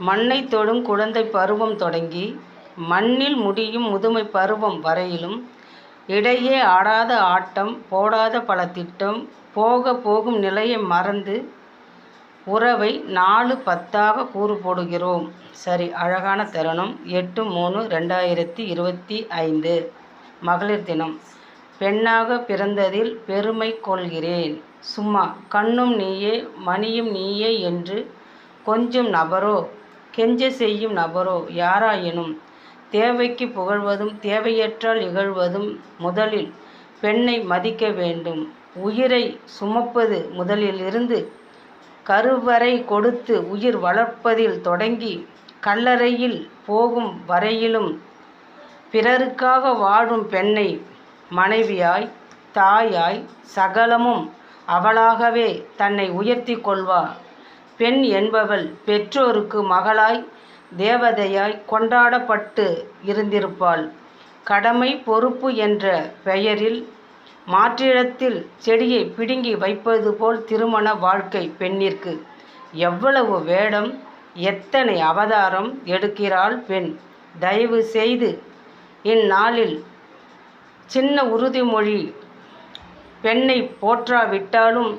மண்ணை தொடும் குழந்தை பருவம் தொடங்கி மண்ணில் முடியும் முதுமை பருவம் வரையிலும் இடையே ஆடாத ஆட்டம் போடாத பல திட்டம் போக போகும் நிலையை மறந்து உறவை 4-10 கூறு போடுகிறோம். சரி, அழகான தருணம் 8/3/2025 மகளிர் தினம். பெண்ணாக பிறந்ததில் பெருமை கொள்கிறேன். சும்மா கண்ணும் நீயே மணியும் நீயே என்று கொஞ்சம் நபரோ கெஞ்ச செய்யும் நபரோ யாராயினும் தேவைக்கு புகழ்வதும் தேவையற்றால் இகழ்வதும் முதலில் பெண்ணை மதிக்க வேண்டும். உயிரை சுமப்பது முதலிலிருந்து கருவறை கொடுத்து உயிர் வளர்ப்பதில் தொடங்கி கல்லறையில் போகும் வரையிலும் பிறருக்காக வாழும் பெண்ணை மனைவியாய் தாயாய் சகலமும் அவளாகவே தன்னை உயர்த்தி கொள்வாள். பெண் என்பவள் பெற்றோருக்கு மகளாய் தேவதையாய் கொண்டாடப்பட்டு இருந்திருப்பாள். கடமை பொறுப்பு என்ற பெயரில் மாற்றிடத்தில் செடியை பிடுங்கி வைப்பது போல் திருமண வாழ்க்கை பெண்ணிற்கு எவ்வளவு வேடம், எத்தனை அவதாரம் எடுக்கிறாள் பெண். தயவு செய்து இந்நாளில் சின்ன உறுதிமொழி. பெண்ணை போற்றாவிட்டாலும்